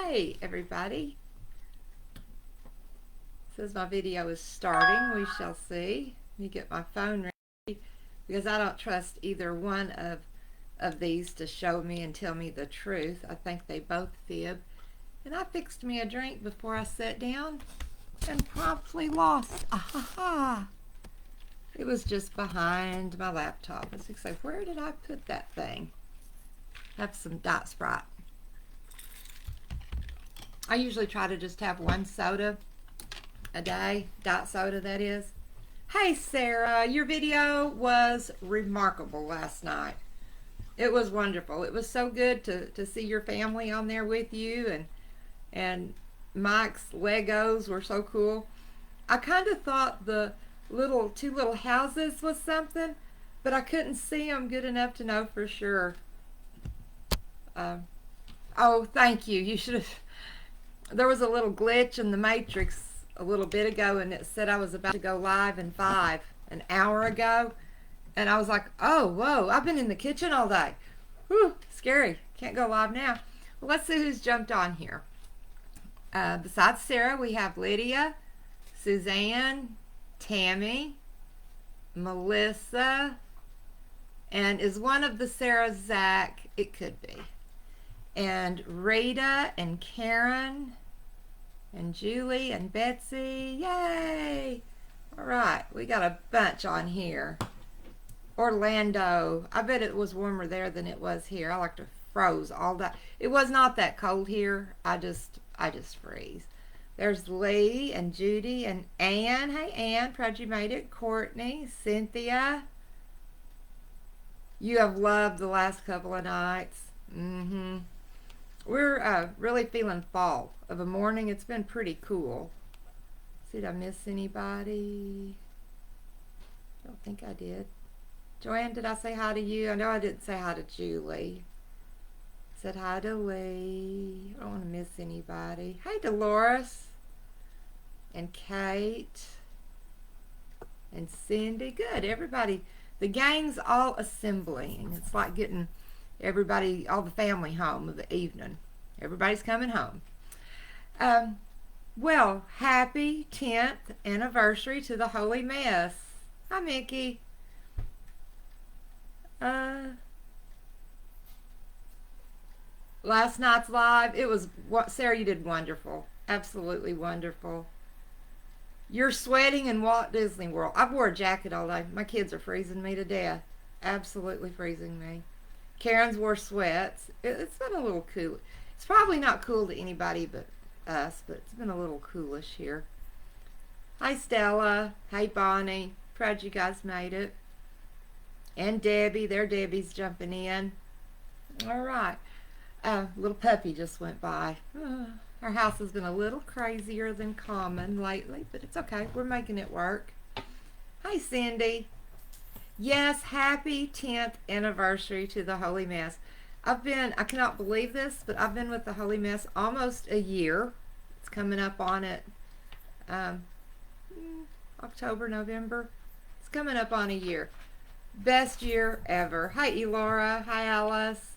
Hey everybody, says my video is starting. We shall see. Let me get my phone ready because I don't trust either one of these to show me and tell me the truth. I think they both fib. And I fixed me a drink before I sat down and promptly lost. Ah, it was just behind my laptop. I was like, where did I put that thing? Have some Diet Sprite. I usually try to just have one soda a day, diet soda that is. Hey Sarah, your video was remarkable last night. It was wonderful. It was so good to see your family on there with you, and Mike's Legos were so cool. I kind of thought the two little houses was something, but I couldn't see them good enough to know for sure. Oh, thank you. You should have. There was a little glitch in the matrix a little bit ago, and it said I was about to go live in 5 an hour ago, and I was like, oh whoa, I've been in the kitchen all day. Whew, scary. Can't go live now. Well, let's see who's jumped on here. Besides Sarah, we have Lydia, Suzanne, Tammy, Melissa, and is one of the Sarahs Zach? It could be. And Rita and Karen and Julie and Betsy. Yay! All right, we got a bunch on here. Orlando. I bet it was warmer there than it was here. I like to froze all day. It was not that cold here. I just freeze. There's Lee and Judy and Ann. Hey Ann, proud you made it. Courtney, Cynthia. You have loved the last couple of nights. We're really feeling fall of a morning. It's been pretty cool. Did I miss anybody? I don't think I did. Joanne, did I say hi to you? I know I didn't say hi to Julie. Said hi to Lee. I don't want to miss anybody. Hey, Dolores. And Kate. And Cindy. Good. Everybody. The gang's all assembling. It's like getting everybody, all the family home of the evening. Everybody's coming home. Well, happy 10th anniversary to the Holy Mess. Hi, Mickey. Last night's live, it was, Sarah, you did wonderful. Absolutely wonderful. You're sweating in Walt Disney World. I've wore a jacket all day. My kids are freezing me to death. Absolutely freezing me. Karen's wore sweats. It's been a little cool. It's probably not cool to anybody but us, but it's been a little coolish here. Hi Stella. Hey Bonnie. Proud you guys made it. And Debbie. There Debbie's jumping in. All right. Little puppy just went by. Our house has been a little crazier than common lately, but it's okay. We're making it work. Hi Cindy. Yes, happy 10th anniversary to the Holy Mass. I cannot believe this, but I've been with the Holy Mass almost a year. It's coming up on it, October, November. It's coming up on a year. Best year ever. Hi, Elora. Hi, Alice.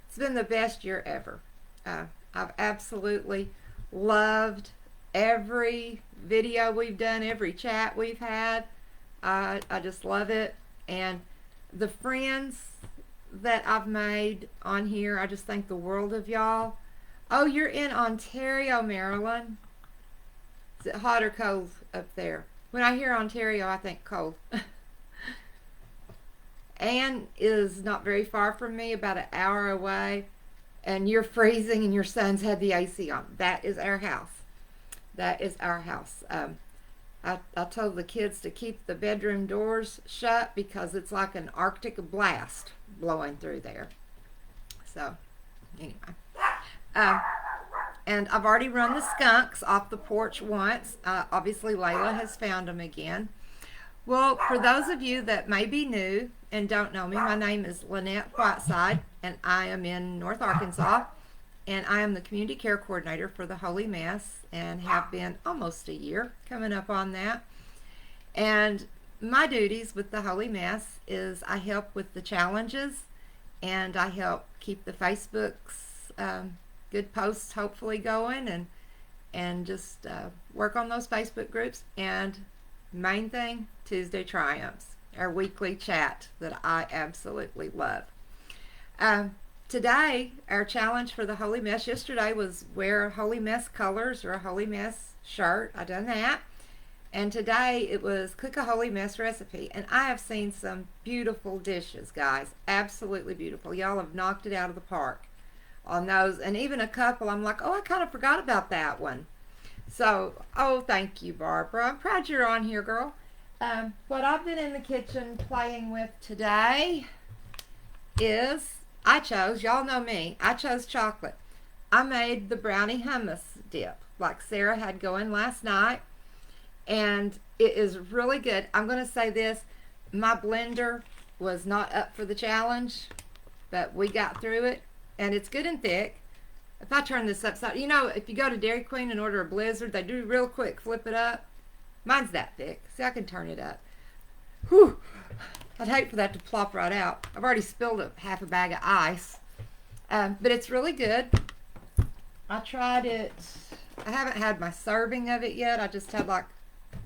It's been the best year ever. I've absolutely loved every video we've done, every chat we've had. I just love it. And the friends that I've made on here, I just think the world of y'all. Oh, you're in Ontario, Maryland. Is it hot or cold up there? When I hear Ontario, I think cold. Anne is not very far from me, about an hour away. And you're freezing and your son's had the AC on. That is our house. That is our house. I told the kids to keep the bedroom doors shut because it's like an Arctic blast blowing through there. So, anyway. And I've already run the skunks off the porch once. Obviously, Layla has found them again. Well, for those of you that may be new and don't know me, my name is Lynette Whiteside, and I am in North Arkansas. And I am the community care coordinator for the Holy Mass and have been almost a year, coming up on that. And my duties with the Holy Mass is I help with the challenges, and I help keep the Facebooks good posts hopefully going, and just work on those Facebook groups. And main thing, Tuesday Triumphs, our weekly chat that I absolutely love. Today, our challenge for the Holy Mess, yesterday was wear a Holy Mess colors or a Holy Mess shirt. I done that. And today it was cook a Holy Mess recipe. And I have seen some beautiful dishes, guys. Absolutely beautiful. Y'all have knocked it out of the park on those. And even a couple, I'm like, oh, I kind of forgot about that one. So, oh, thank you, Barbara. I'm proud you're on here, girl. What I've been in the kitchen playing with today is, I chose, y'all know me, I chose chocolate. I made the brownie hummus dip like Sarah had going last night, and it is really good. I'm going to say this, my blender was not up for the challenge, but we got through it, and it's good and thick. If I turn this upside, you know, if you go to Dairy Queen and order a Blizzard, they do real quick, flip it up. Mine's that thick. See, I can turn it up. Whew. I'd hate for that to plop right out. I've already spilled half a bag of ice. But it's really good. I tried it. I haven't had my serving of it yet. I just had like,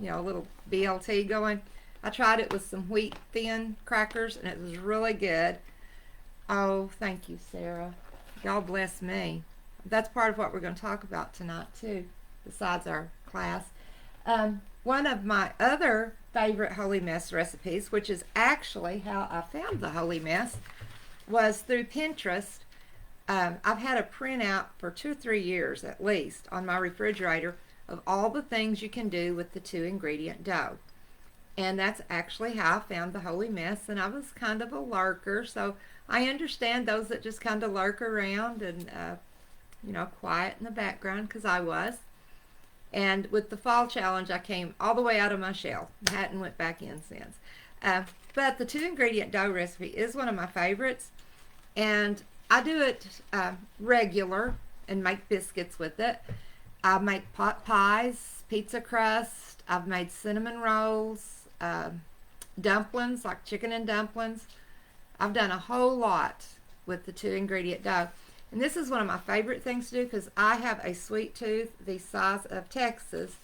you know, a little BLT going. I tried it with some wheat thin crackers, and it was really good. Oh, thank you, Sarah. Y'all bless me. That's part of what we're going to talk about tonight, too, besides our class. One of my other favorite Holy Mess recipes, which is actually how I found the Holy Mess, was through Pinterest. I've had a printout for 2 or 3 years at least on my refrigerator of all the things you can do with the 2-ingredient dough. And that's actually how I found the Holy Mess, and I was kind of a lurker, so I understand those that just kind of lurk around and, you know, quiet in the background, because I was. And with the fall challenge, I came all the way out of my shell. I hadn't went back in since. But the 2-ingredient dough recipe is one of my favorites, and I do it regular and make biscuits with it. I make pot pies, pizza crust. I've made cinnamon rolls, dumplings, like chicken and dumplings. I've done a whole lot with the 2-ingredient dough. And this is one of my favorite things to do because I have a sweet tooth the size of Texas.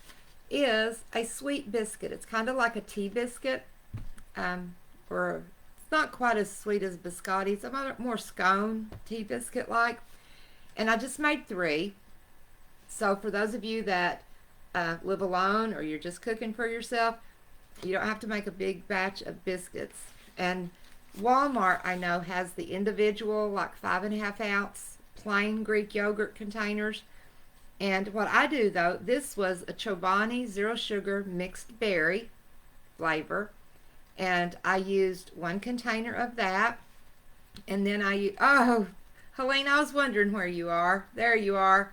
Is a sweet biscuit. It's kind of like a tea biscuit, or it's not quite as sweet as biscotti. It's a more scone tea biscuit like. And I just made 3. So for those of you that live alone or you're just cooking for yourself, you don't have to make a big batch of biscuits. And Walmart, I know, has the individual like 5.5 ounce plain Greek yogurt containers. And what I do though, this was a Chobani 0 sugar mixed berry flavor, and I used 1 container of that. And then oh, Helene, I was wondering where you are. There you are.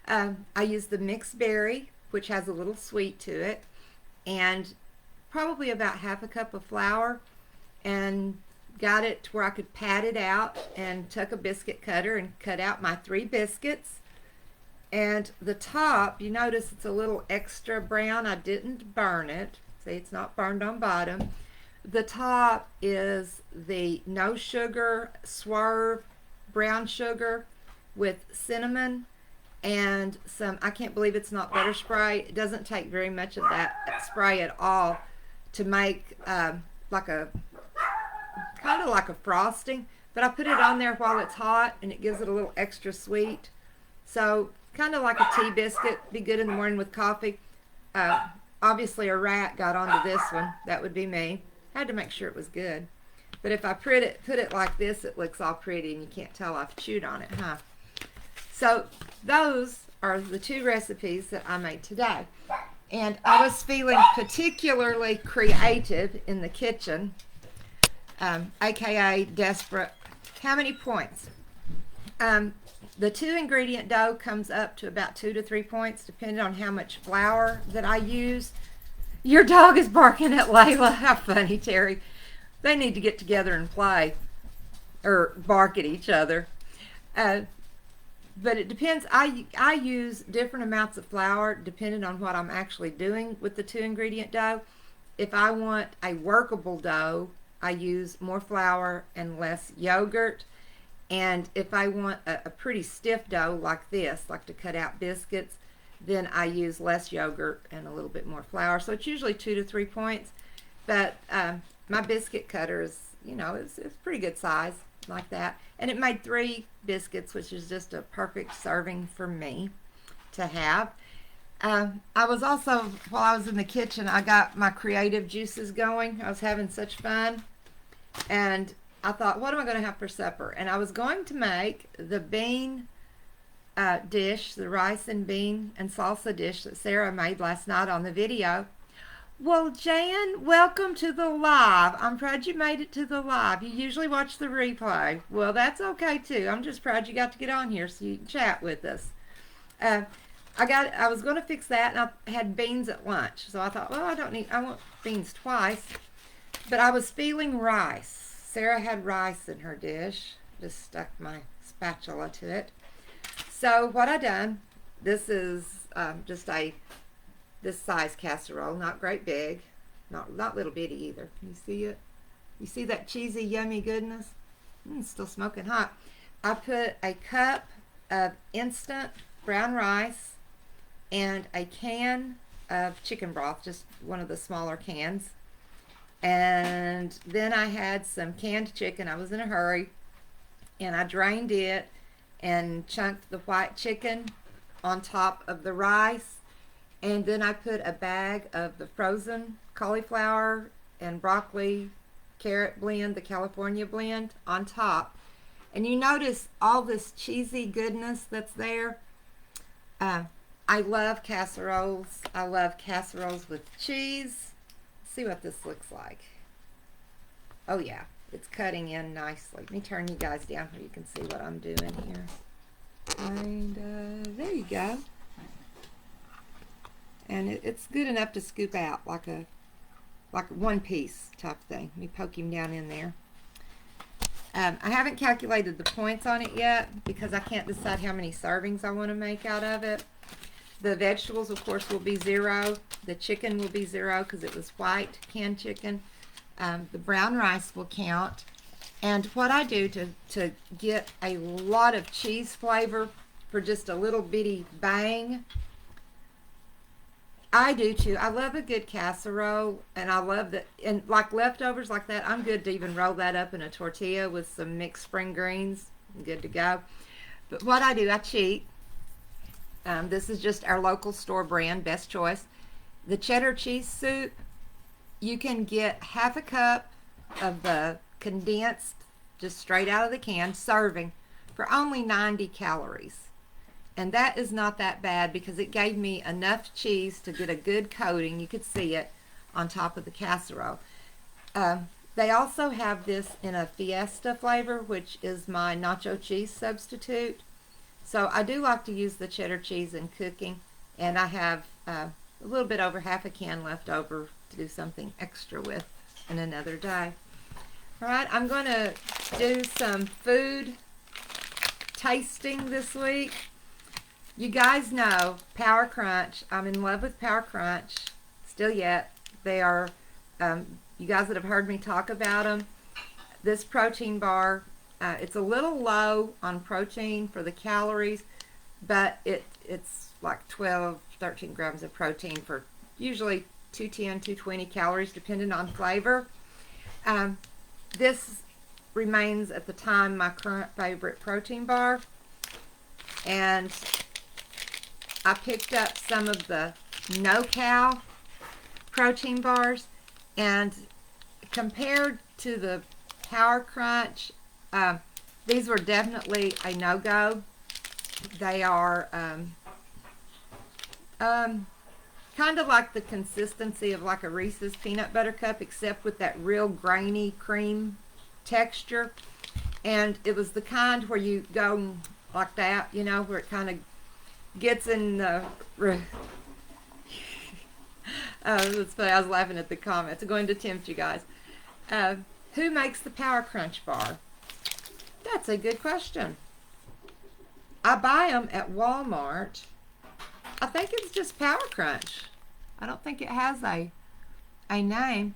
I used the mixed berry, which has a little sweet to it, and probably about 1/2 cup of flour, and got it to where I could pat it out, and took a biscuit cutter and cut out my 3 biscuits. And the top, you notice it's a little extra brown. I didn't burn it. See, it's not burned on bottom. The top is the no sugar swerve brown sugar with cinnamon and some, I can't believe it's not butter spray. It doesn't take very much of that spray at all to make like a kind of like a frosting, but I put it on there while it's hot, and it gives it a little extra sweet. So kind of like a tea biscuit, be good in the morning with coffee. Obviously a rat got onto this one. That would be me. Had to make sure it was good. But if I put it like this, it looks all pretty, and you can't tell I've chewed on it, huh? So those are the 2 recipes that I made today. And I was feeling particularly creative in the kitchen. AKA desperate. How many points? The 2-ingredient dough comes up to about 2 to 3 points, depending on how much flour that I use. Your dog is barking at Layla. How funny, Terry. They need to get together and play, or bark at each other. But it depends. I use different amounts of flour depending on what I'm actually doing with the 2-ingredient dough. If I want a workable dough, I use more flour and less yogurt. And if I want a pretty stiff dough like this, like to cut out biscuits, then I use less yogurt and a little bit more flour. So it's usually 2 to 3 points. But my biscuit cutter is, it's pretty good size like that. And it made 3 biscuits, which is just a perfect serving for me to have. I was also, while I was in the kitchen, I got my creative juices going. I was having such fun. And I thought, what am I going to have for supper? And I was going to make the bean dish, the rice and bean and salsa dish that Sarah made last night on the video. Well, Jan, welcome to the live. I'm proud you made it to the live. You usually watch the replay. Well, that's okay too. I'm just proud you got to get on here so you can chat with us. I was going to fix that, and I had beans at lunch. So I thought, well, I want beans twice. But I was feeling rice. Sarah had rice in her dish. Just stuck my spatula to it. So what I done, this is just this size casserole, not great big, not little bitty either. Can you see it? You see that cheesy, yummy goodness? It's still smoking hot. I put a cup of instant brown rice and a can of chicken broth, just one of the smaller cans. And then I had some canned chicken. I was in a hurry, and I drained it and chunked the white chicken on top of the rice. And then I put a bag of the frozen cauliflower and broccoli carrot blend, the California blend, on top. And you notice all this cheesy goodness that's there. I love casseroles. I love casseroles with cheese. Let's see what this looks like. Oh yeah, it's cutting in nicely. Let me turn you guys down so you can see what I'm doing here. And there you go. And it's good enough to scoop out like a one piece type thing. Let me poke him down in there. I haven't calculated the points on it yet because I can't decide how many servings I want to make out of it. The vegetables, of course, will be 0. The chicken will be 0 because it was white canned chicken. The brown rice will count. And what I do to get a lot of cheese flavor for just a little bitty bang, I do too. I love a good casserole, and I love that. And like leftovers like that, I'm good to even roll that up in a tortilla with some mixed spring greens. I'm good to go. But what I do, I cheat. This is just our local store brand, Best Choice. The cheddar cheese soup, you can get half a cup of the condensed, just straight out of the can, serving for only 90 calories. And that is not that bad because it gave me enough cheese to get a good coating. You could see it on top of the casserole. They also have this in a fiesta flavor, which is my nacho cheese substitute. So I do like to use the cheddar cheese in cooking, and I have a little bit over half a can left over to do something extra with in another day. All right, I'm going to do some food tasting this week. You guys know Power Crunch. I'm in love with Power Crunch still yet. They are, you guys that have heard me talk about them, this protein bar, it's a little low on protein for the calories, but it's like 12, 13 grams of protein for usually 210, 220 calories depending on flavor. This remains at the time my current favorite protein bar. And I picked up some of the no-cal protein bars, and compared to the Power Crunch, these were definitely a no-go. They are kind of like the consistency of like a Reese's peanut butter cup, except with that real grainy cream texture. And it was the kind where you go like that, you know, where it kind of gets in the... it's funny, I was laughing at the comments. I'm going to tempt you guys. Who makes the Power Crunch bar? That's a good question. I buy them at Walmart. I think it's just Power Crunch. I don't think it has a name.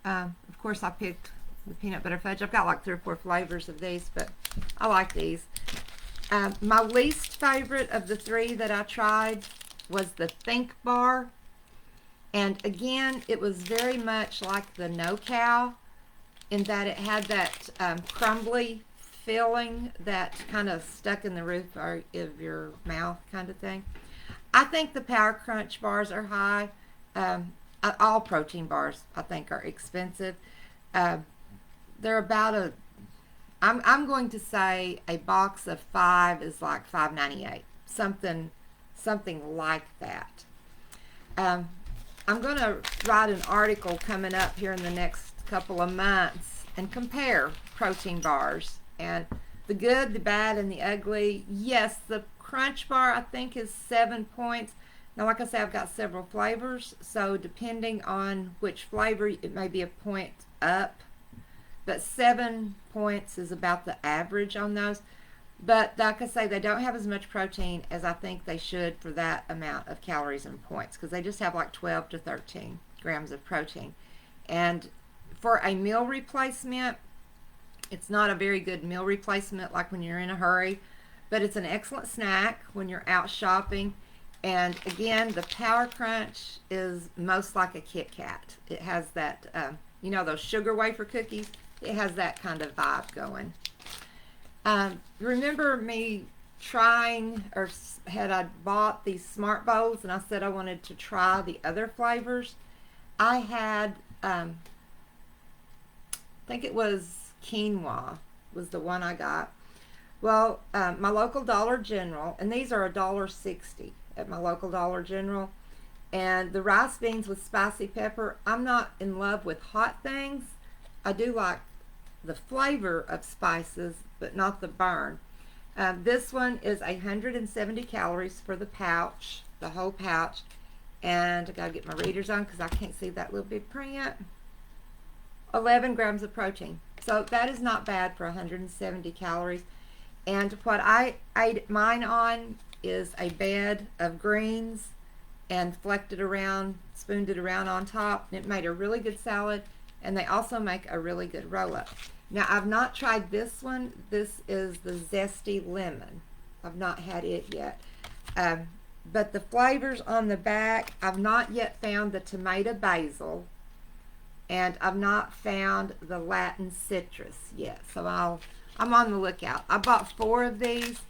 Of course, I picked the peanut butter fudge. I've got like 3 or 4 flavors of these, but I like these. My least favorite of the 3 that I tried was the Think Bar. And again, it was very much like the No Cow in that it had that crumbly filling that kind of stuck in the roof of your mouth kind of thing. I think the Power Crunch bars are high. All protein bars, I think, are expensive. They're about I'm going to say a box of 5 is like $5.98, something like that. I'm going to write an article coming up here in the next couple of months and compare protein bars and the good, the bad, and the ugly. Yes, the Crunch Bar I think is 7 points. Now, like I said, I've got several flavors, so depending on which flavor, it may be a point up. But 7 points is about the average on those. But like I say, they don't have as much protein as I think they should for that amount of calories and points, because they just have like 12 to 13 grams of protein. And for a meal replacement, it's not a very good meal replacement like when you're in a hurry, but it's an excellent snack when you're out shopping. And again, the Power Crunch is most like a Kit Kat. It has that, you know, those sugar wafer cookies? It has that kind of vibe going. Remember me trying, or had I bought these Smart Bowls and I said I wanted to try the other flavors? I had, I think it was quinoa was the one I got. Well, my local Dollar General, and these are $1.60 at my local Dollar General, and the rice beans with spicy pepper. I'm not in love with hot things. I do like the flavor of spices, but not the burn. This one is 170 calories for the pouch, the whole pouch, and I gotta get my readers on because I can't see that little big print. 11 grams of protein, so that is not bad for 170 calories. And what I ate mine on is a bed of greens and flecked it around, spooned it around on top. It made a really good salad, and they also make a really good roll-up. Now, I've not tried this one. This is the Zesty Lemon. I've not had it yet. But the flavors on the back, I've not yet found the tomato basil, and I've not found the Latin citrus yet. So I'm on the lookout. I bought 4 of these,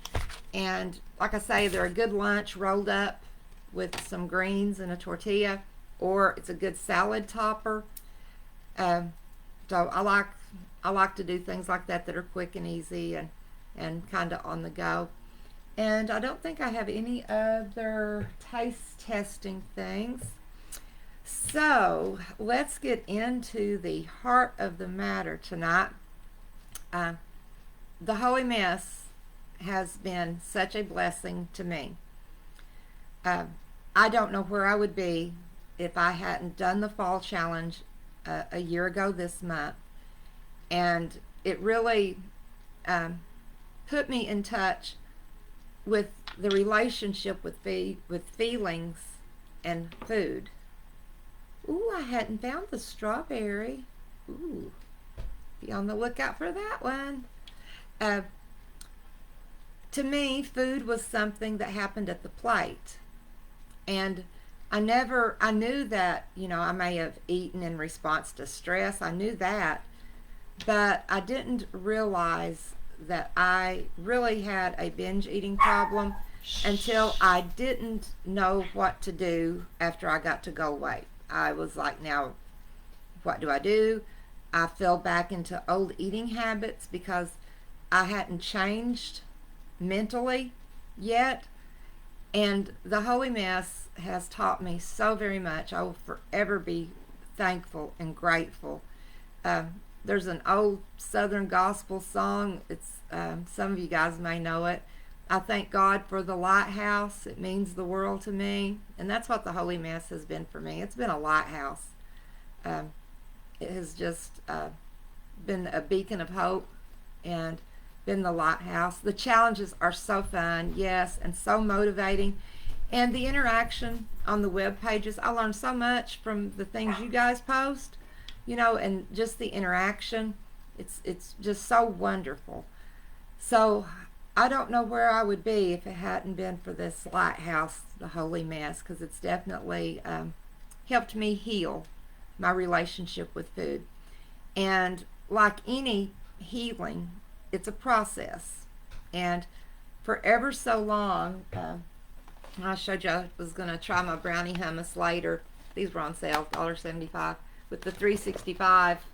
and like I say, they're a good lunch rolled up with some greens and a tortilla, or it's a good salad topper. So I like to do things like that that are quick and easy and kind of on the go. And I don't think I have any other taste testing things. So let's get into the heart of the matter tonight. The Holy Mess has been such a blessing to me. I don't know where I would be if I hadn't done the fall challenge a year ago this month. And it really put me in touch with the relationship with feelings and food. Ooh, I hadn't found the strawberry. Ooh, be on the lookout for that one. To me, food was something that happened at the plate. And I knew that, you know, I may have eaten in response to stress. I knew that. But I didn't realize that I really had a binge eating problem until I didn't know what to do after I got to go weight. I was like, now, what do I do? I fell back into old eating habits because I hadn't changed mentally yet. And the Holy Mess has taught me so very much. I will forever be thankful and grateful. There's an old Southern gospel song. It's some of you guys may know it. I thank God for the lighthouse. It means the world to me. And that's what the Holy Mess has been for me. It's been a lighthouse. It has just been a beacon of hope and been the lighthouse. The challenges are so fun, yes, and so motivating. And the interaction on the web pages, I learned so much from the things you guys post, you know, and just the interaction. It's just so wonderful. So I don't know where I would be if it hadn't been for this lighthouse, the Holy Mess, because it's definitely helped me heal my relationship with food. And like any healing, it's a process. And for ever so long, I showed you I was going to try my brownie hummus later. These were on sale, $1.75, with the 365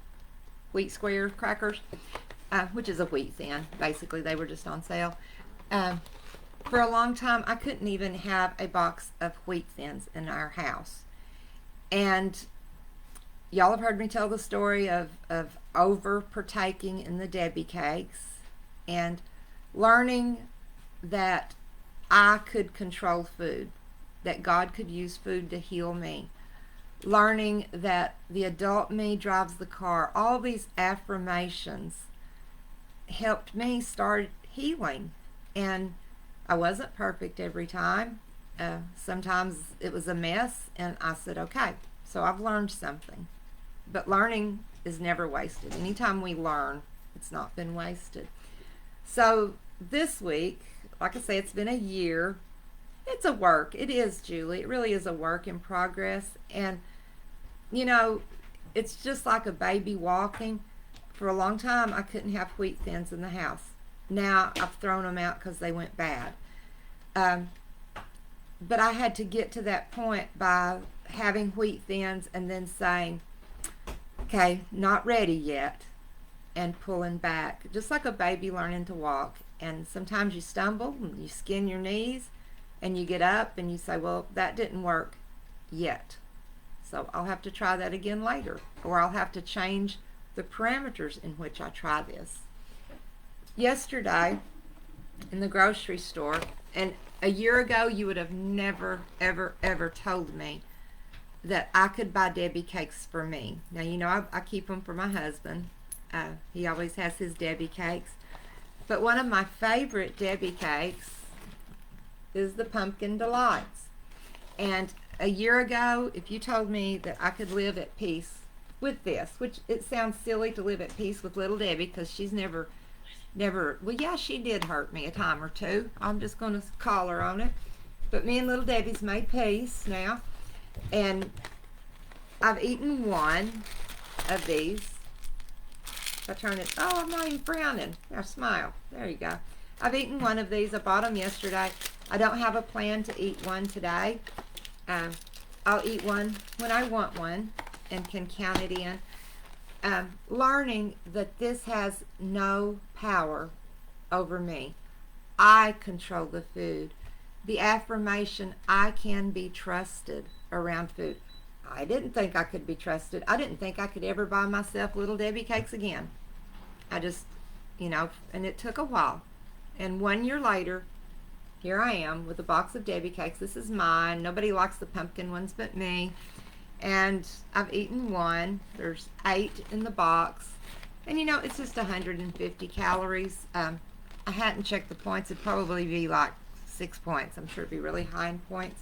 wheat square crackers, which is a wheat thin. Basically, they were just on sale. Um, for a long time, I couldn't even have a box of wheat thins in our house. And y'all have heard me tell the story of over partaking in the Debbie cakes and learning that I could control food, that God could use food to heal me, learning that the adult me drives the car. All these affirmations helped me start healing. And I wasn't perfect every time. Sometimes it was a mess, and I said, okay, so I've learned something. But learning is never wasted. Anytime we learn, it's not been wasted. So this week, like I say, it's been a year. It's a work. It is, Julie. It really is a work in progress. And, you know, it's just like a baby walking. For a long time, I couldn't have wheat thins in the house. Now I've thrown them out because they went bad. But I had to get to that point by having wheat thins and then saying, okay, not ready yet, and pulling back, just like a baby learning to walk. And sometimes you stumble and you skin your knees and you get up and you say, well, that didn't work yet, so I'll have to try that again later, or I'll have to change the parameters in which I try this. Yesterday in the grocery store, and a year ago you would have never ever ever told me that I could buy Debbie cakes for me. Now, you know, I keep them for my husband. He always has his Debbie cakes. But one of my favorite Debbie cakes is the Pumpkin Delights. And a year ago, if you told me that I could live at peace with this, which it sounds silly to live at peace with little Debbie because she's never, well, yeah, she did hurt me a time or two. I'm just going to call her on it. But me and little Debbie's made peace now. And I've eaten one of these. If I turn it, oh, I'm not even frowning. Now smile. There you go. I've eaten one of these. I bought them yesterday. I don't have a plan to eat one today. I'll eat one when I want one and can count it in. Learning that this has no power over me. I control the food. The affirmation, I can be trusted around food. I didn't think I could be trusted. I didn't think I could ever buy myself little Debbie cakes again. I just, you know, and it took a while. And 1 year later, here I am with a box of Debbie cakes. This is mine. Nobody likes the pumpkin ones but me. And I've eaten one. There's 8 in the box. And you know, it's just 150 calories. I hadn't checked the points. It'd probably be like 6 points. I'm sure it'd be really high in points.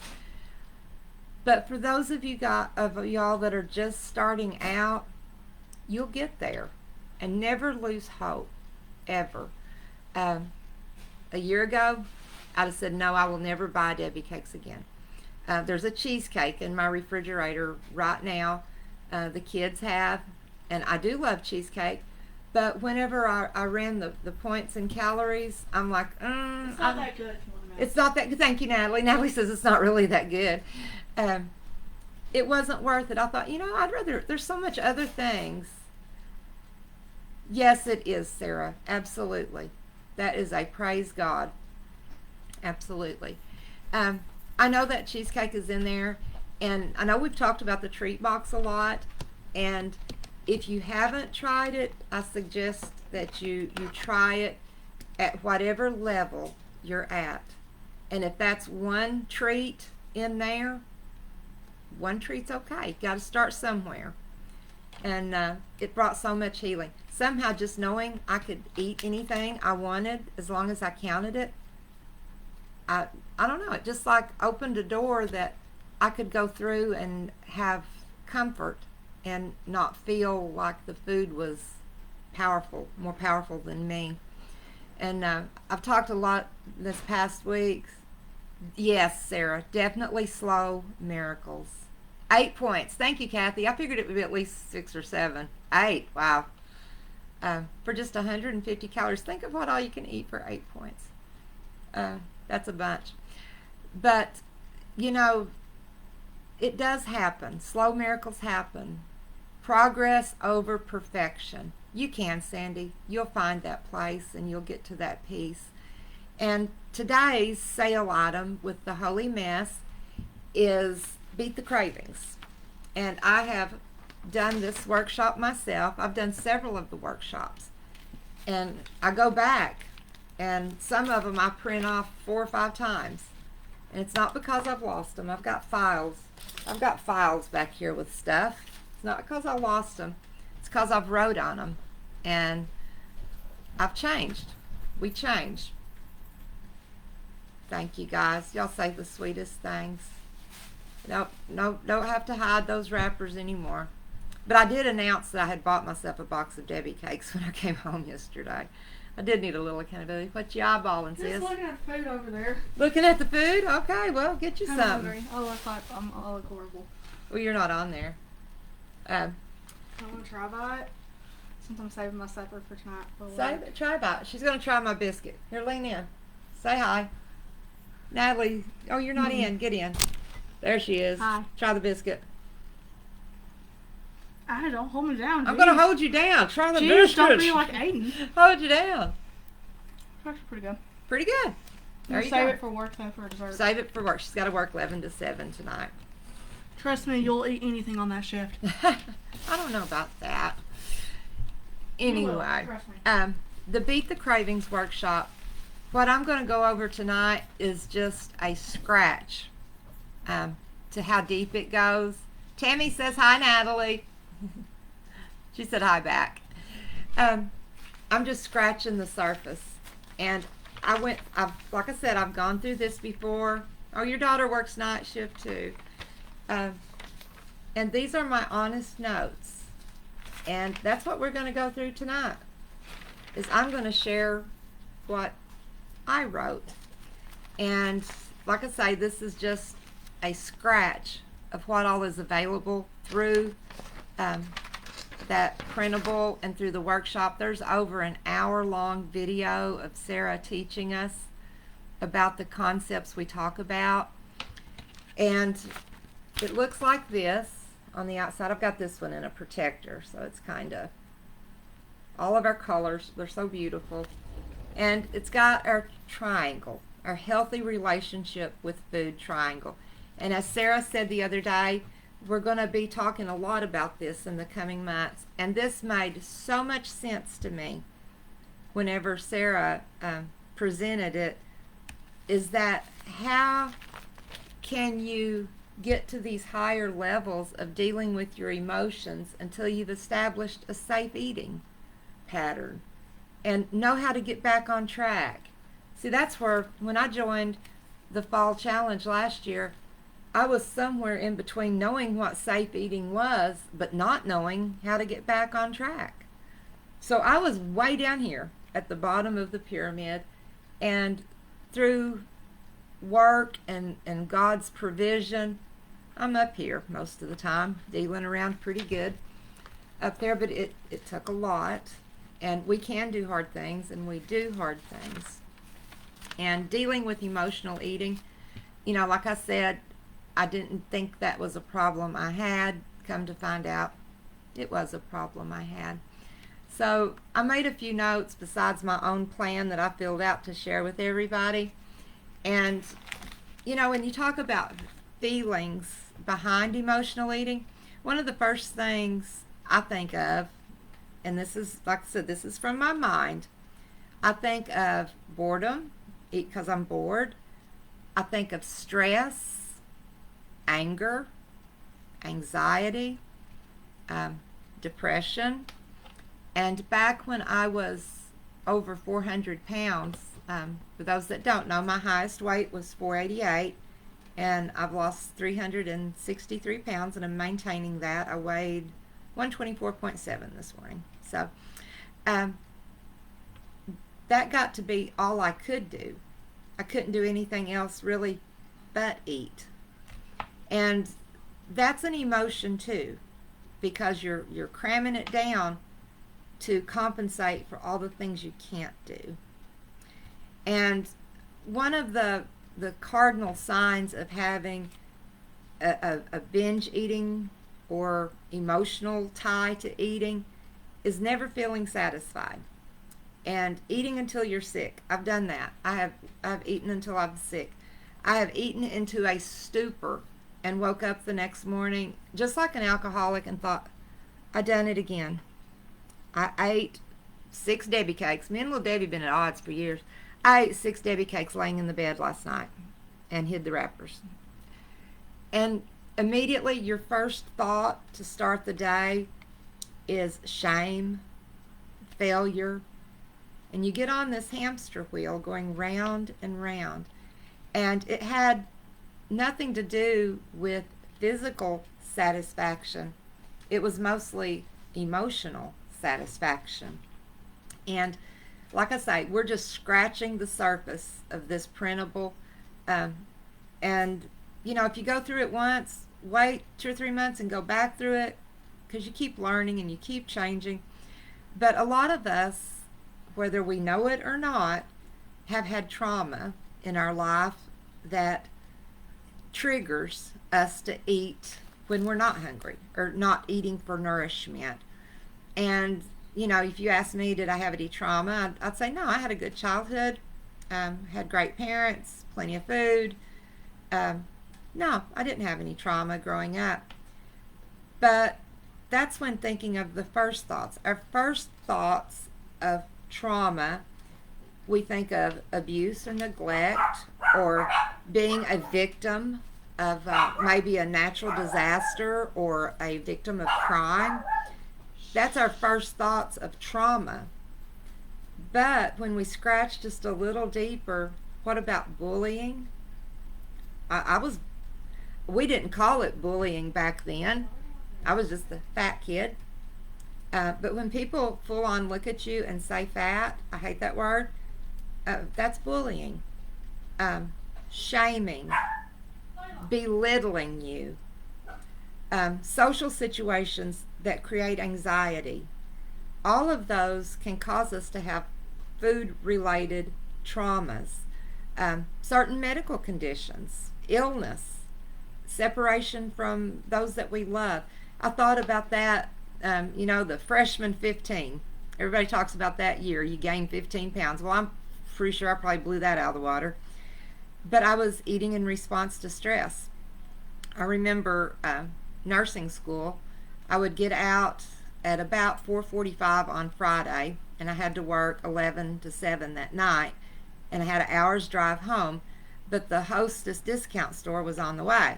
But for those of y'all that are just starting out, you'll get there. And never lose hope, ever. A year ago, I'd have said, no, I will never buy Debbie cakes again. There's a cheesecake in my refrigerator right now. The kids have, and I do love cheesecake. But whenever I ran the points and calories, I'm like, it's not that good. If you want to know. It's not that good. Thank you, Natalie. Natalie says it's not really that good. It wasn't worth it. I thought, you know, I'd rather, there's so much other things. Yes, it is, Sarah. Absolutely. That is a praise God. Absolutely. I know that cheesecake is in there, and I know we've talked about the treat box a lot, and if you haven't tried it, I suggest that you try it at whatever level you're at. And if that's one treat in there, one treat's okay. Got to start somewhere. And it brought so much healing. Somehow just knowing I could eat anything I wanted as long as I counted it, I don't know, it just like opened a door that I could go through and have comfort and not feel like the food was powerful, more powerful than me. And I've talked a lot this past week. Yes, Sarah, definitely slow miracles. 8 points. Thank you, Kathy. I figured it would be at least 6 or 7. 8. Wow. For just 150 calories. Think of what all you can eat for 8 points. That's a bunch. But, you know, it does happen. Slow miracles happen. Progress over perfection. You can, Sandy. You'll find that place and you'll get to that peace. And today's sale item with the Holy Mess is Beat the Cravings. And I have done this workshop myself. I've done several of the workshops. And I go back, and some of them I print off 4 or 5 times. And it's not because I've lost them. I've got files. I've got files back here with stuff. It's not because I lost them. It's because I've wrote on them. And I've changed. We changed. Thank you, guys. Y'all say the sweetest things. Nope, don't have to hide those wrappers anymore. But I did announce that I had bought myself a box of Debbie cakes when I came home yesterday. I did need a little accountability. What you eyeballing, sis? Just looking at the food over there. Looking at the food? Okay, well, get you I'm something. hungry. I look like I look horrible. Well, you're not on there. I want to try that. Since I'm saving my supper for tonight. Save it. Try that. She's going to try my biscuit. Here, lean in. Say hi. Natalie. Oh, you're not in. Get in. There she is. Hi. Try the biscuit. I don't hold me down. I'm going to hold you down. Try the Jeez, biscuit. don't be like Aiden. Hold you down. It's actually pretty good. Pretty good. There you Save go. it for work though for dessert. Save it for work. She's got to work 11 to 7 tonight. Trust me, you'll eat anything on that shift. I don't know about that. Anyway, Trust me. the Beat the Cravings workshop, what I'm going to go over tonight is just a scratch to how deep it goes. Tammy says hi, Natalie. She said hi back. I'm just scratching the surface. And like I said, I've gone through this before. Oh, your daughter works night shift too. And these are my honest notes. And that's what we're going to go through tonight. Is I'm going to share what I wrote. And like I say, this is just a scratch of what all is available through that printable and through the workshop. There's over an hour-long video of Sarah teaching us about the concepts we talk about. And it looks like this on the outside. I've got this one in a protector, so it's kind of all of our colors. They're so beautiful. And it's got our triangle, our healthy relationship with food triangle. And as Sarah said the other day, we're going to be talking a lot about this in the coming months. And this made so much sense to me whenever Sarah presented it, is that how can you get to these higher levels of dealing with your emotions until you've established a safe eating pattern and know how to get back on track. See, that's where, when I joined the fall challenge last year, I was somewhere in between knowing what safe eating was, but not knowing how to get back on track. So I was way down here at the bottom of the pyramid, and through work and God's provision, I'm up here most of the time, dealing around pretty good up there, but it took a lot. And we can do hard things, and we do hard things. And dealing with emotional eating, you know, like I said, I didn't think that was a problem I had. Come to find out, it was a problem I had. So I made a few notes besides my own plan that I filled out to share with everybody. And, you know, when you talk about feelings behind emotional eating, one of the first things I think of, and this is, like I said, this is from my mind, I think of boredom, eat because I'm bored. I think of stress, anger, anxiety, depression. And back when I was over 400 pounds, for those that don't know, my highest weight was 488, and I've lost 363 pounds, and I'm maintaining that. I weighed 124.7 this morning. So Um, that got to be all I could do. I couldn't do anything else really but eat. And that's an emotion too, because you're cramming it down to compensate for all the things you can't do. And one of the cardinal signs of having a binge eating or emotional tie to eating is never feeling satisfied and eating until you're sick. I've done that. I've eaten until I'm sick. I have eaten into a stupor and woke up the next morning just like an alcoholic and thought, I done it again. I ate 6 Debbie cakes. Me and little Debbie been at odds for years. I ate 6 Debbie cakes laying in the bed last night and hid the wrappers. And immediately your first thought to start the day is shame, failure, and you get on this hamster wheel going round and round. And it had nothing to do with physical satisfaction. It was mostly emotional satisfaction. And like I say, we're just scratching the surface of this printable. And, you know, if you go through it once, wait 2 or 3 months and go back through it because you keep learning and you keep changing. But a lot of us, whether we know it or not, have had trauma in our life that triggers us to eat when we're not hungry or not eating for nourishment. And, you know, if you ask me, did I have any trauma? I'd say no, I had a good childhood, had great parents, plenty of food. No, I didn't have any trauma growing up. But that's when thinking of the first thoughts. Our first thoughts of trauma, we think of abuse or neglect or being a victim of maybe a natural disaster or a victim of crime. That's our first thoughts of trauma. But when we scratch just a little deeper, what about bullying? We didn't call it bullying back then. I was just a fat kid. But when people full on look at you and say fat, I hate that word, that's bullying. Shaming, belittling you, social situations that create anxiety. All of those can cause us to have food-related traumas, certain medical conditions, illness, separation from those that we love. I thought about that, you know, the freshman 15. Everybody talks about that year. You gain 15 pounds. Well, I'm pretty sure I probably blew that out of the water. But I was eating in response to stress. I remember nursing school. I would get out at about 4:45 on Friday, and I had to work 11 to 7 that night, and I had an hour's drive home, but the Hostess discount store was on the way.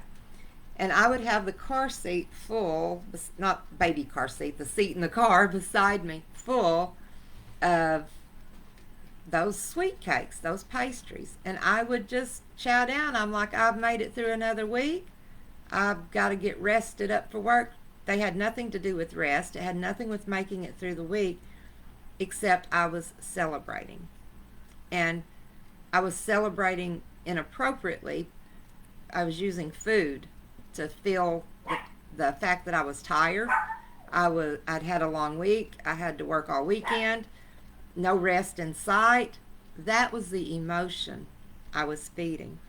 And I would have the car seat full, not baby car seat, the seat in the car beside me full of those sweet cakes, those pastries. And I would just chow down. I'm like, I've made it through another week. I've got to get rested up for work. They had nothing to do with rest. It had nothing with making it through the week, except I was celebrating. And I was celebrating inappropriately. I was using food to feel the fact that I was tired. I'd had a long week. I had to work all weekend. No rest in sight. That was the emotion I was feeding.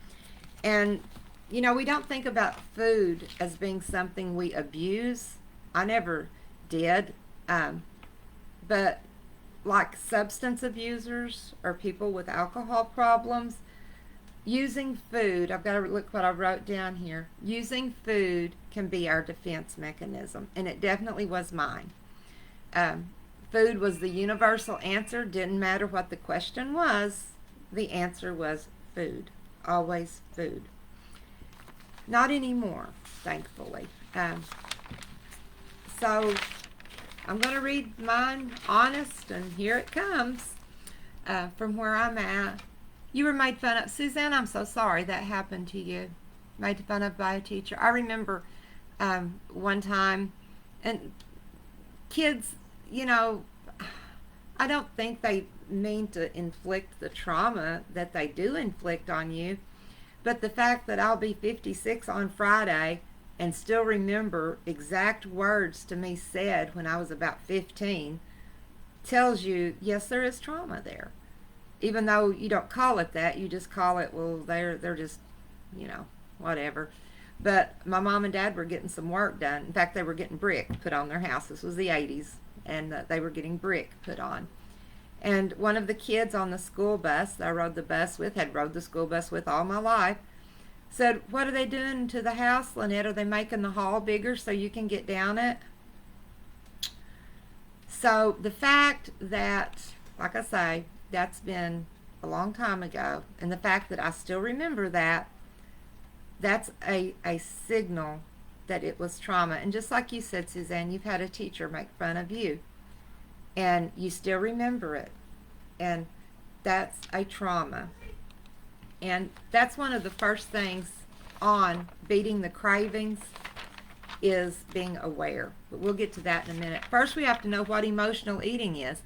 And, you know, we don't think about food as being something we abuse. I never did. But like substance abusers or people with alcohol problems, using food, I've got to look what I wrote down here. Using food can be our defense mechanism, and it definitely was mine. Food was the universal answer. Didn't matter what the question was. The answer was food. Always food. Not anymore, thankfully. So I'm going to read mine honest, and here it comes from where I'm at. You were made fun of. Suzanne, I'm so sorry that happened to you. Made fun of by a teacher. I remember one time, and kids, you know, I don't think they mean to inflict the trauma that they do inflict on you, but the fact that I'll be 56 on Friday and still remember exact words to me said when I was about 15 tells you, yes, there is trauma there. Even though you don't call it that, you just call it, well, they're just, whatever. But my mom and dad were getting some work done. In fact, they were getting brick put on their house. This was the 80s, and they were getting brick put on. And one of the kids on the school bus that I rode the bus with, had rode the school bus with all my life, said, "What are they doing to the house, Lynette? Are they making the hall bigger so you can get down it?" So the fact that, like I say, that's been a long time ago, and the fact that I still remember that, that's a signal that it was trauma. And just like you said, Suzanne, you've had a teacher make fun of you, and you still remember it, and that's a trauma. And that's one of the first things on beating the cravings, is being aware. But we'll get to that in a minute. First, we have to know what emotional eating is.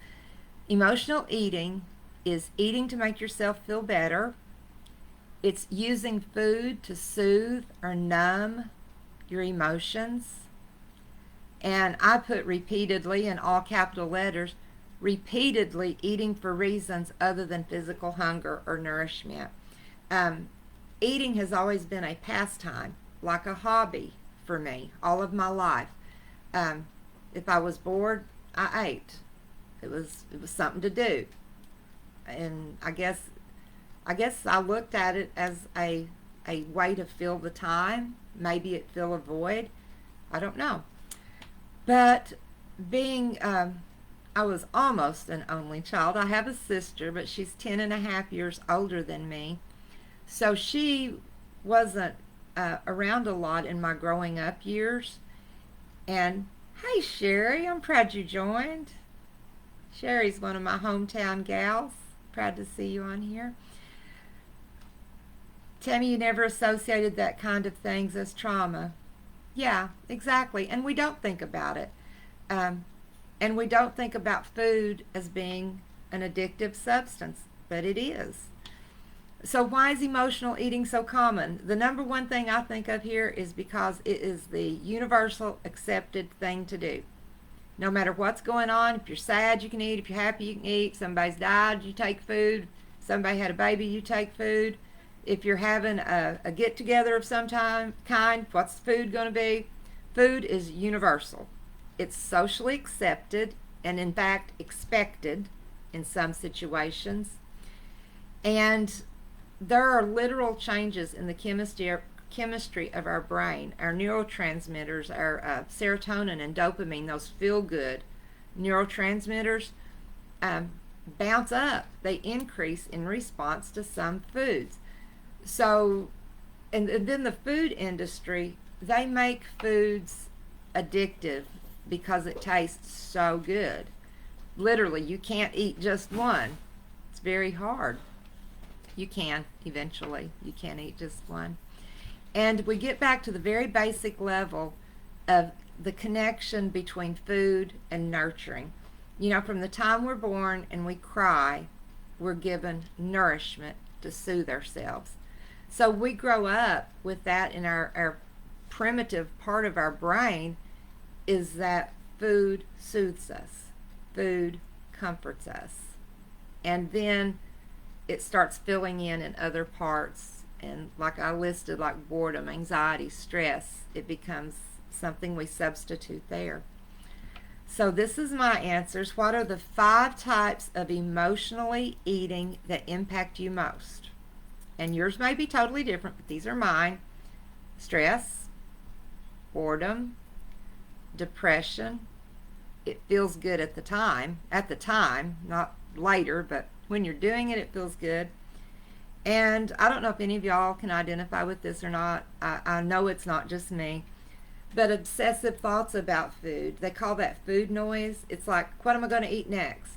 Emotional eating is eating to make yourself feel better. It's using food to soothe or numb your emotions. And I put repeatedly in all capital letters, repeatedly eating for reasons other than physical hunger or nourishment. Eating has always been a pastime, like a hobby for me, all of my life. If I was bored, I ate. It was something to do. And I guess I looked at it as a way to fill the time. Maybe it fill a void. I don't know. But being, I was almost an only child. I have a sister, but she's 10 and a half years older than me. So she wasn't around a lot in my growing up years. And hey, Sherry, I'm proud you joined. Sherry's one of my hometown gals. Proud to see you on here. Tammy, you never associated that kind of things as trauma. Yeah, exactly. And we don't think about it. And we don't think about food as being an addictive substance, but it is. So why is emotional eating so common? The number one thing I think of here is because it is the universal accepted thing to do. No matter what's going on, if you're sad, you can eat. If you're happy, you can eat. If somebody's died, you take food. If somebody had a baby, you take food. If you're having a get-together of some kind, what's the food going to be? Food is universal. It's socially accepted and, in fact, expected in some situations. And there are literal changes in the chemistry of our brain, our neurotransmitters, our serotonin and dopamine, those feel-good neurotransmitters, bounce up. They increase in response to some foods. So, and then the food industry, they make foods addictive because it tastes so good. Literally, you can't eat just one. It's very hard. You can eventually. You can't eat just one. And we get back to the very basic level of the connection between food and nurturing. From the time we're born and we cry, we're given nourishment to soothe ourselves. So we grow up with that in our primitive part of our brain, is that food soothes us. Food comforts us. And then it starts filling in other parts. And like I listed, like boredom, anxiety, stress, it becomes something we substitute there. So this is my answers. What are the 5 types of emotionally eating that impact you most? And yours may be totally different, but these are mine. Stress, boredom, depression. It feels good at the time, not later, but when you're doing it, it feels good. And I don't know if any of y'all can identify with this or not. I know it's not just me. But obsessive thoughts about food. They call that food noise. It's like, what am I going to eat next?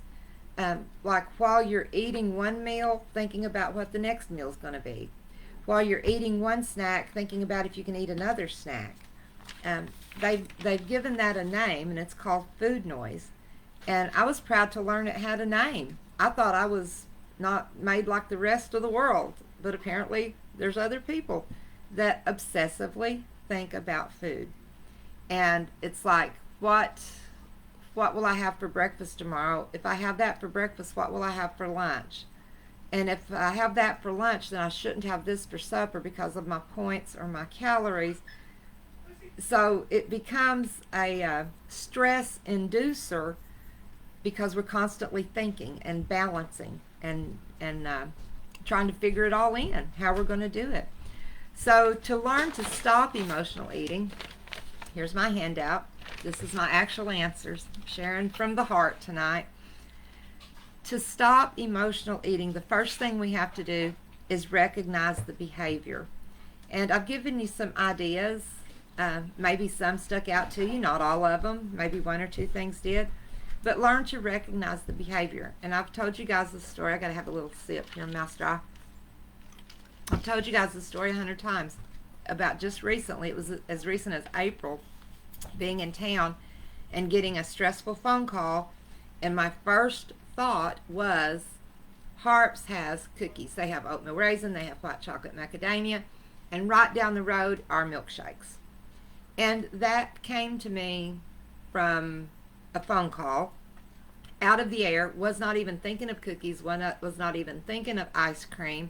Like while you're eating one meal, thinking about what the next meal is going to be. While you're eating one snack, thinking about if you can eat another snack. They've given that a name, and it's called food noise. And I was proud to learn it had a name. I thought I was not made like the rest of the world, but apparently there's other people that obsessively think about food. And it's like, what will I have for breakfast tomorrow? If I have that for breakfast, what will I have for lunch? And if I have that for lunch, then I shouldn't have this for supper because of my points or my calories. So it becomes a stress inducer because we're constantly thinking and balancing and trying to figure it all in, how we're going to do it. So to learn to stop emotional eating, here's my handout. This is my actual answers. I'm sharing from the heart tonight. To stop emotional eating, the first thing we have to do is recognize the behavior. And I've given you some ideas. Maybe some stuck out to you, not all of them. Maybe one or two things did. But learn to recognize the behavior. And I've told you guys this story. I got to have a little sip here, mouth dry. I've told you guys this story 100 times about just recently. It was as recent as April, being in town and getting a stressful phone call. And my first thought was, Harps has cookies. They have oatmeal raisin, they have white chocolate macadamia, and right down the road are milkshakes. And that came to me from a phone call out of the air. Was not even thinking of cookies, was not even thinking of ice cream.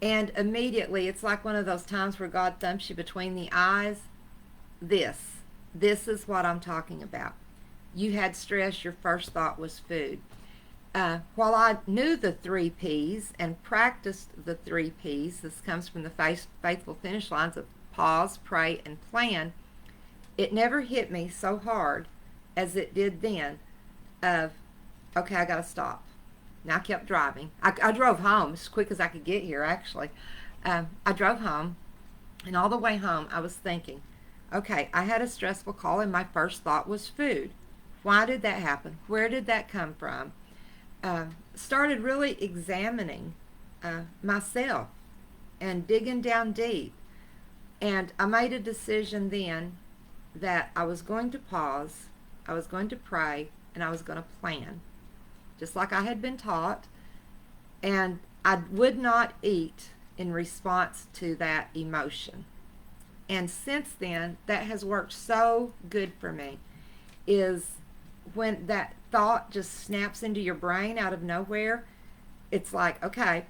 And immediately, it's like one of those times where God thumps you between the eyes. This is what I'm talking about. You had stress, your first thought was food. While I knew the 3 P's and practiced the 3 P's, this comes from the faithful finish lines of pause, pray, and plan, it never hit me so hard as it did then of, okay, I got to stop. Now I kept driving. I drove home as quick as I could get here, actually. I drove home, and all the way home I was thinking, okay, I had a stressful call, and my first thought was food. Why did that happen? Where did that come from? Started really examining myself and digging down deep. And I made a decision then that I was going to pause, I was going to pray, and I was going to plan, just like I had been taught. And I would not eat in response to that emotion. And since then, that has worked so good for me, is when that thought just snaps into your brain out of nowhere, it's like, okay,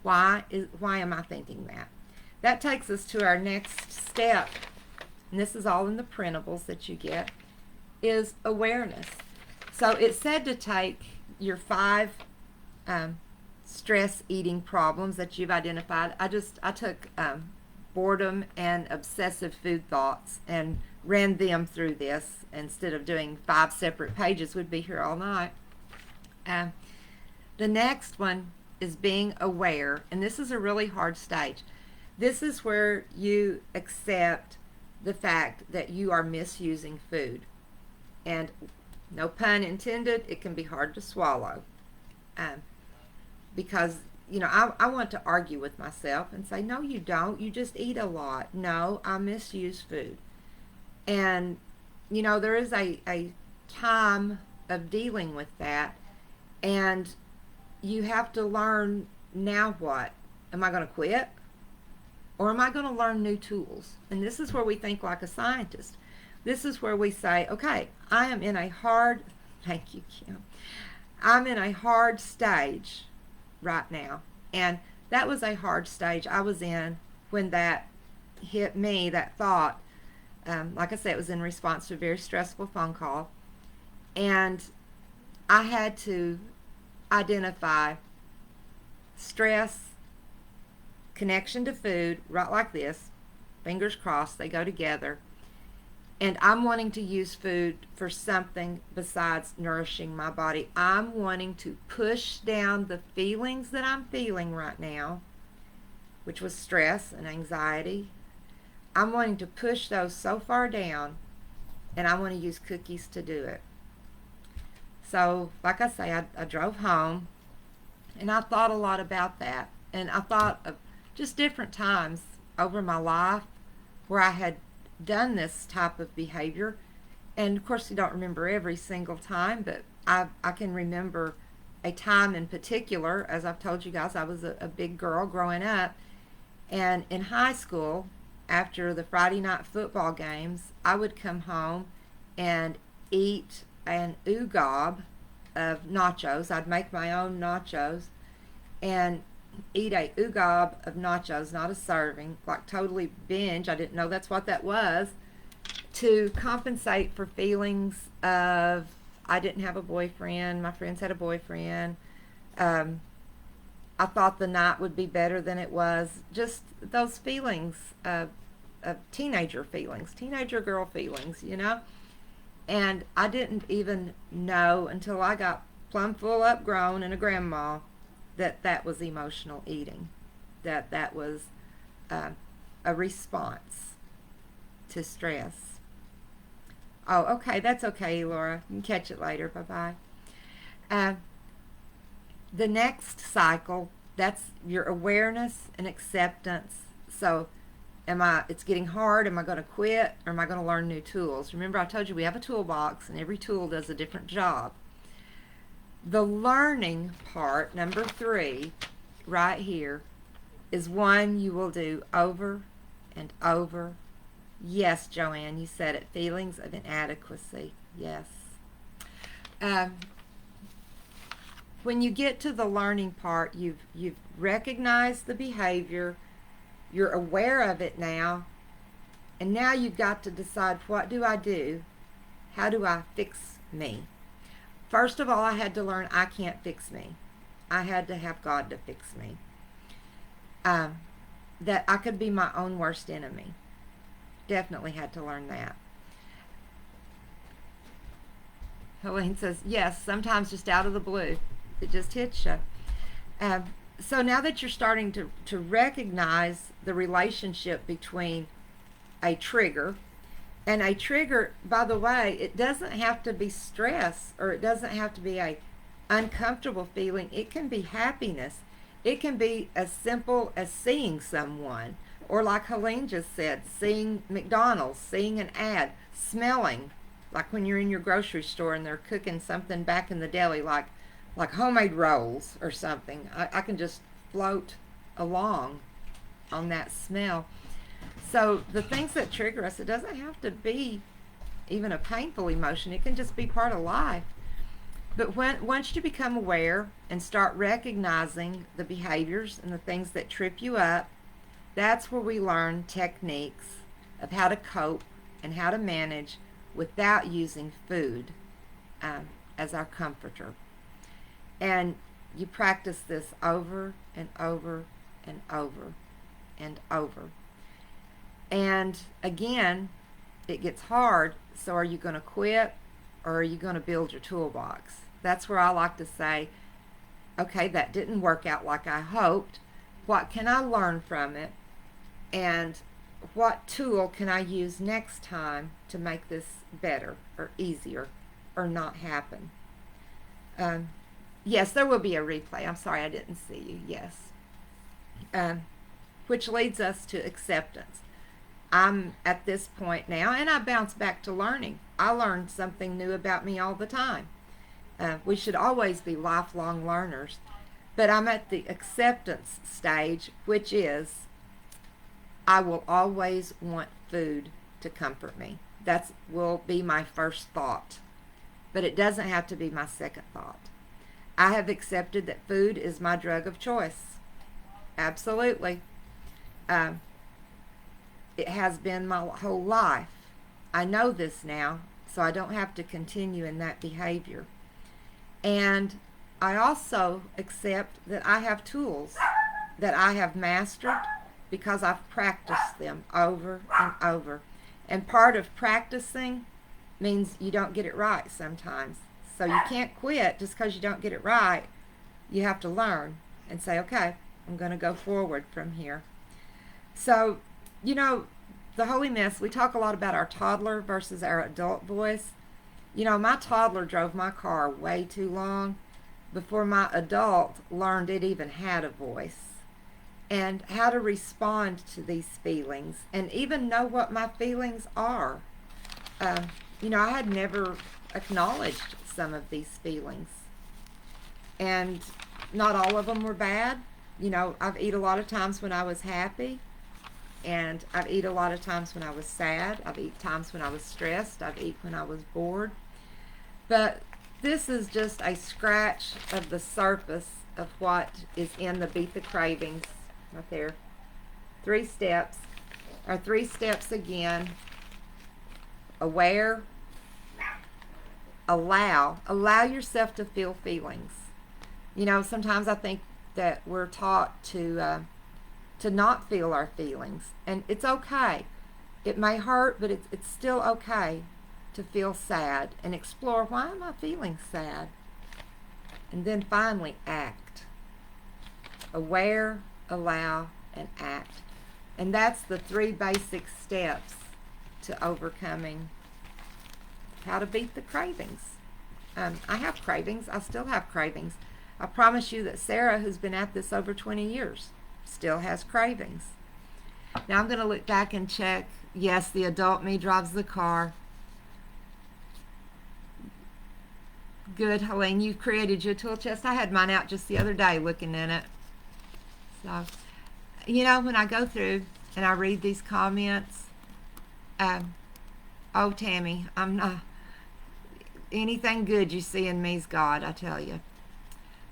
why am I thinking that? That takes us to our next step, and this is all in the printables that you get, is awareness. So it said to take your 5 stress eating problems that you've identified. I took boredom and obsessive food thoughts and ran them through this instead of doing 5 separate pages. We'd be here all night. The next one is being aware, and this is a really hard stage. This is where you accept the fact that you are misusing food. And no pun intended, it can be hard to swallow. Because, I want to argue with myself and say, no, you don't. You just eat a lot. No, I misuse food. And, there is a time of dealing with that. And you have to learn, now what? Am I going to quit? Or am I going to learn new tools? And this is where we think like a scientist. This is where we say, okay, I am in a hard, thank you, Kim. I'm in a hard stage right now. And that was a hard stage I was in when that hit me, that thought. Like I said, it was in response to a very stressful phone call. And I had to identify stress, connection to food, right like this, fingers crossed, they go together. And I'm wanting to use food for something besides nourishing my body. I'm wanting to push down the feelings that I'm feeling right now, which was stress and anxiety. I'm wanting to push those so far down, and I want to use cookies to do it. So, like I say, I drove home, and I thought a lot about that. And I thought of just different times over my life where I had done this type of behavior, And of course, you don't remember every single time, but I can remember a time in particular. As I've told you guys, I was a big girl growing up. And in high school, after the Friday night football games, I would come home and eat an oogob of nachos. I'd make my own nachos and eat a oogob of nachos, not a serving, like totally binge. I didn't know that's what that was, to compensate for feelings of I didn't have a boyfriend, my friends had a boyfriend. Um, I thought the night would be better than it was. Just those feelings of teenager feelings, teenager girl feelings, you know? And I didn't even know until I got plumb full up grown and a grandma that that was emotional eating, that that was uh, a response to stress. Oh, okay, that's okay, Laura. You can catch it later. Bye-bye. Uh, the next cycle, that's your awareness and acceptance. So it's getting hard, am I going to quit, or am I going to learn new tools? Remember, I told you we have a toolbox and every tool does a different job. The learning part, number 3, right here, is one you will do over and over. Yes, Joanne, you said it. Feelings of inadequacy. Yes. Um, when you get to the learning part, you've recognized the behavior, you're aware of it now, and now you've got to decide, what do I do? How do I fix me? First of all, I had to learn I can't fix me. I had to have God to fix me. That I could be my own worst enemy. Definitely had to learn that. Helene says, yes, sometimes just out of the blue. It just hits you. So now that you're starting to recognize the relationship between a trigger, and a trigger, by the way, it doesn't have to be stress, or it doesn't have to be a uncomfortable feeling. It can be happiness. It can be as simple as seeing someone, or like Helene just said, seeing McDonald's, seeing an ad, smelling, like when you're in your grocery store and they're cooking something back in the deli, like homemade rolls or something. I can just float along on that smell. So the things that trigger us, it doesn't have to be even a painful emotion. It can just be part of life. But once you become aware and start recognizing the behaviors and the things that trip you up, that's where we learn techniques of how to cope and how to manage without using food as our comforter. And you practice this over and over and over and over. And again, it gets hard. So are you going to quit, or are you going to build your toolbox? That's where I like to say, okay, that didn't work out like I hoped. What can I learn from it? And what tool can I use next time to make this better or easier or not happen? Yes, there will be a replay. I'm sorry I didn't see you. Yes. Which leads us to acceptance. I'm at this point now, and I bounce back to learning. I learn something new about me all the time. We should always be lifelong learners. But I'm at the acceptance stage, which is I will always want food to comfort me. That will be my first thought. But it doesn't have to be my second thought. I have accepted that food is my drug of choice. Absolutely. It has been my whole life. I know this now, so I don't have to continue in that behavior. And I also accept that I have tools that I have mastered because I've practiced them over and over. And part of practicing means you don't get it right sometimes. So you can't quit just because you don't get it right. You have to learn and say, okay, I'm going to go forward from here. So, you know, the holy mess, we talk a lot about our toddler versus our adult voice. You know, my toddler drove my car way too long before my adult learned it even had a voice, and how to respond to these feelings and even know what my feelings are. I had never acknowledged some of these feelings. And not all of them were bad. I've eat a lot of times when I was happy, and I've eat a lot of times when I was sad. I've eat times when I was stressed. I've eat when I was bored. But this is just a scratch of the surface of what is in the Beat the Cravings right there. 3 steps. Our 3 steps again. Aware. Allow yourself to feel feelings. Sometimes I think that we're taught to not feel our feelings, and it's okay. It may hurt, but it's still okay to feel sad and explore, why am I feeling sad? And then finally act. Aware, allow, and act. And that's the 3 basic steps to overcoming how to beat the cravings. I have cravings. I still have cravings. I promise you that Sarah, who's been at this over 20 years, still has cravings. Now I'm going to look back and check. Yes, the adult me drives the car. Good, Helene. You've created your tool chest. I had mine out just the other day looking in it. So, when I go through and I read these comments, oh, Tammy, I'm not. Anything good you see in me's God, I tell you.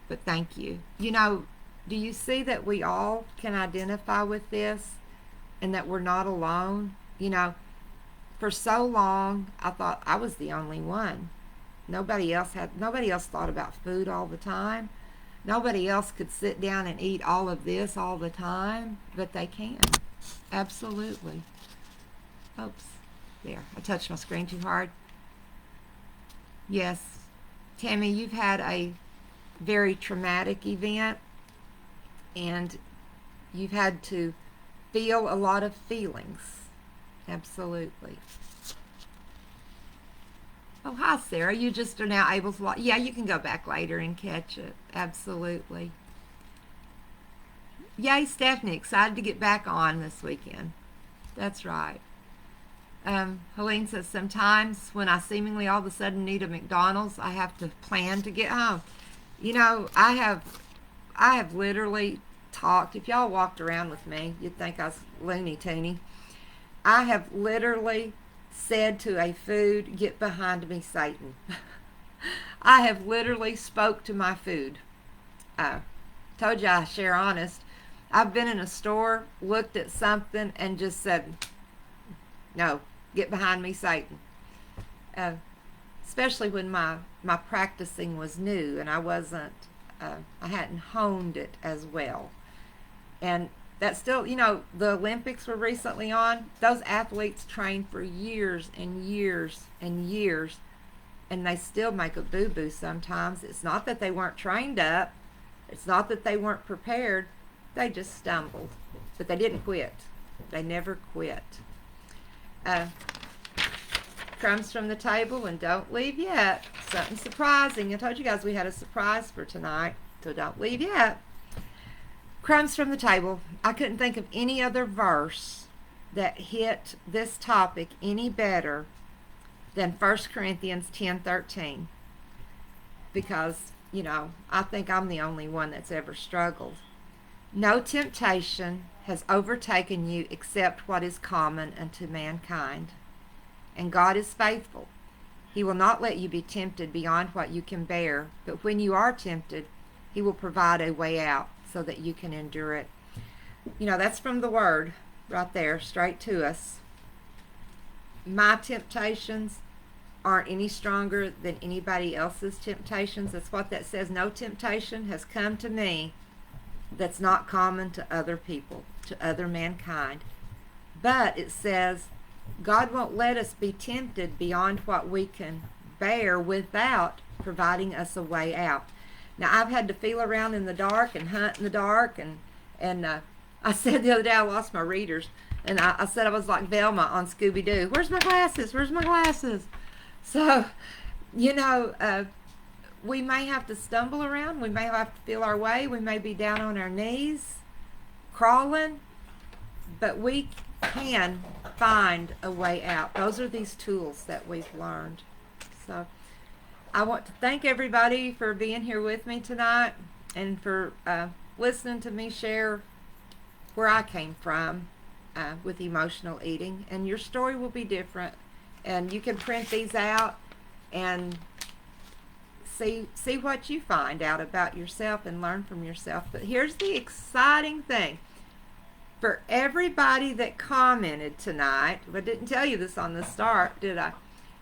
But thank you. Do you see that we all can identify with this and that we're not alone? For so long, I thought I was the only one. Nobody else thought about food all the time. Nobody else could sit down and eat all of this all the time, but they can. Absolutely. Oops. There, I touched my screen too hard. Yes, Tammy, you've had a very traumatic event, and you've had to feel a lot of feelings. Absolutely. Oh, hi, Sarah. You just are now able to... Yeah, you can go back later and catch it. Absolutely. Yay, Stephanie. Excited to get back on this weekend. That's right. Helene says, sometimes when I seemingly all of a sudden need a McDonald's, I have to plan to get home. I have literally talked. If y'all walked around with me, you'd think I was loony toony. I have literally said to a food, get behind me, Satan. I have literally spoke to my food. Told you I share honest. I've been in a store, looked at something, and just said, no, get behind me, Satan. Especially when my practicing was new and I hadn't honed it as well. And that's still, the Olympics were recently on. Those athletes train for years and years and years, and they still make a boo-boo sometimes. It's not that they weren't trained up. It's not that they weren't prepared. They just stumbled. But they didn't quit. They never quit. Crumbs from the table, and don't leave yet. Something surprising. I told you guys we had a surprise for tonight, so don't leave yet. Crumbs from the table. I couldn't think of any other verse that hit this topic any better than 1 Corinthians 10:13, because, I think I'm the only one that's ever struggled. No temptation has overtaken you except what is common unto mankind. And God is faithful. He will not let you be tempted beyond what you can bear, but when you are tempted, He will provide a way out so that you can endure it. That's from the Word right there, straight to us. My temptations aren't any stronger than anybody else's temptations. That's what that says. No temptation has come to me that's not common to other people, to other mankind. But it says God won't let us be tempted beyond what we can bear without providing us a way out. Now, I've had to feel around in the dark and hunt in the dark, and I said the other day I lost my readers, and I said I was like Velma on Scooby-Doo. Where's my glasses? Where's my glasses? So, we may have to stumble around. We may have to feel our way. We may be down on our knees, crawling, but we can find a way out. Those are these tools that we've learned. So I want to thank everybody for being here with me tonight and for listening to me share where I came from with emotional eating. And your story will be different. And you can print these out and see what you find out about yourself and learn from yourself. But here's the exciting thing. For everybody that commented tonight, I didn't tell you this on the start, did I?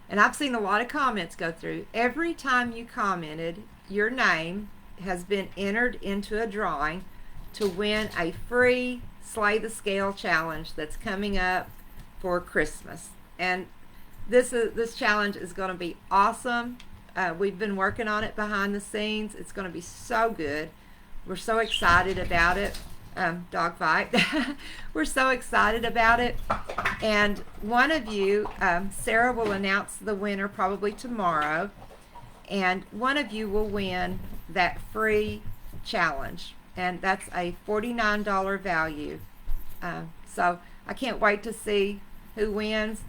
And I've seen a lot of comments go through. Every time you commented, your name has been entered into a drawing to win a free Slay the Scale challenge that's coming up for Christmas. And this challenge is going to be awesome. We've been working on it behind the scenes. It's going to be so good. We're so excited about it. Dog fight. We're so excited about it. And one of you, Sarah will announce the winner probably tomorrow. And one of you will win that free challenge. And that's a $49 value. So I can't wait to see who wins.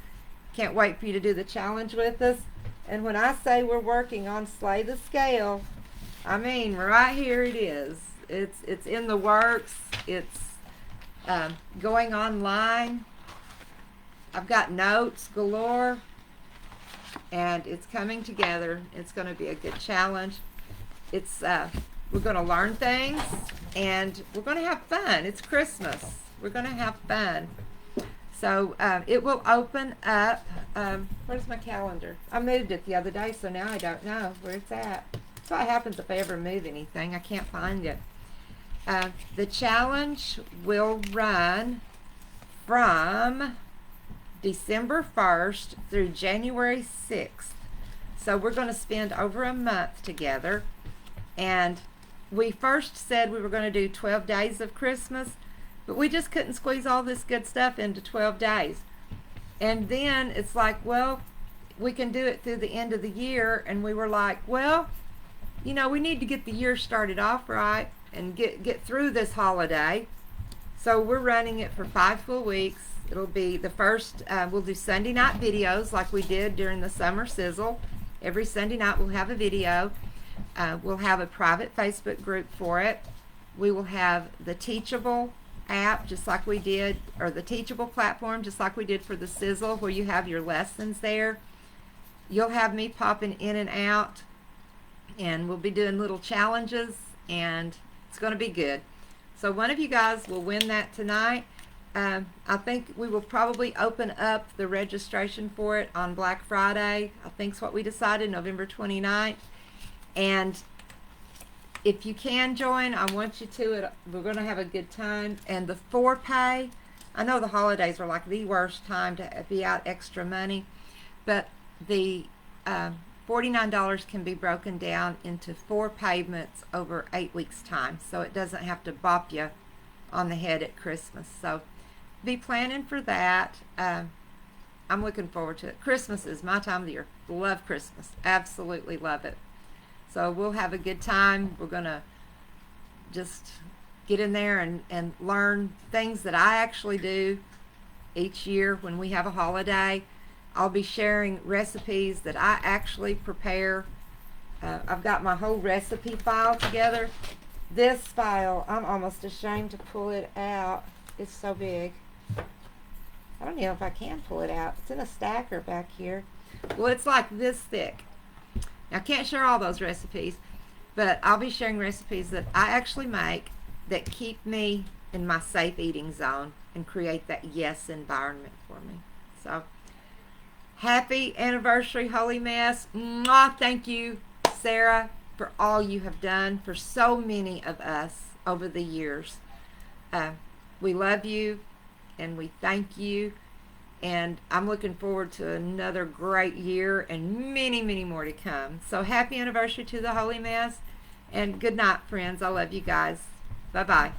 Can't wait for you to do the challenge with us. And when I say we're working on Slay the Scale, I mean right here it is. It's in the works. It's going online. I've got notes galore, and it's coming together. It's going to be a good challenge. It's we're going to learn things, and we're going to have fun. It's Christmas. We're going to have fun. So it will open up. Where's my calendar? I moved it the other day, so now I don't know where it's at. That's what happens if I ever move anything. I can't find it. The challenge will run from December 1st through January 6th. So we're going to spend over a month together. And we first said we were going to do 12 days of Christmas, but we just couldn't squeeze all this good stuff into 12 days. And then it's like, well, we can do it through the end of the year. And we were like, well, you know, we need to get the year started off right and get through this holiday. So we're running it for 5 full weeks. It'll be the first, we'll do Sunday night videos like we did during the summer sizzle. Every Sunday night we'll have a video. We'll have a private Facebook group for it. We will have the Teachable app just like we did, or the Teachable platform just like we did for the sizzle, where you have your lessons there. You'll have me popping in and out, and we'll be doing little challenges, and it's going to be good. So one of you guys will win that tonight. I think we will probably open up the registration for it on Black Friday. I think's what we decided, November 29th. And if you can join, I want you to. We're going to have a good time. And the 4-pay, I know the holidays are like the worst time to be out extra money, but the $49 can be broken down into 4 payments over 8 weeks time, so it doesn't have to bop you on the head at Christmas. So be planning for that. I'm looking forward to it. Christmas is my time of the year. Love Christmas. Absolutely love it. So we'll have a good time. We're going to just get in there and learn things that I actually do each year when we have a holiday. I'll be sharing recipes that I actually prepare. I've got my whole recipe file together. This file, I'm almost ashamed to pull it out. It's so big. I don't know if I can pull it out. It's in a stacker back here. Well, it's like this thick. Now, I can't share all those recipes, but I'll be sharing recipes that I actually make that keep me in my safe eating zone and create that yes environment for me. So, happy anniversary, Holy Mess. Mwah, thank you, Sarah, for all you have done for so many of us over the years. We love you and we thank you. And I'm looking forward to another great year and many, many more to come. So happy anniversary to the Holy Mess. And good night, friends. I love you guys. Bye-bye.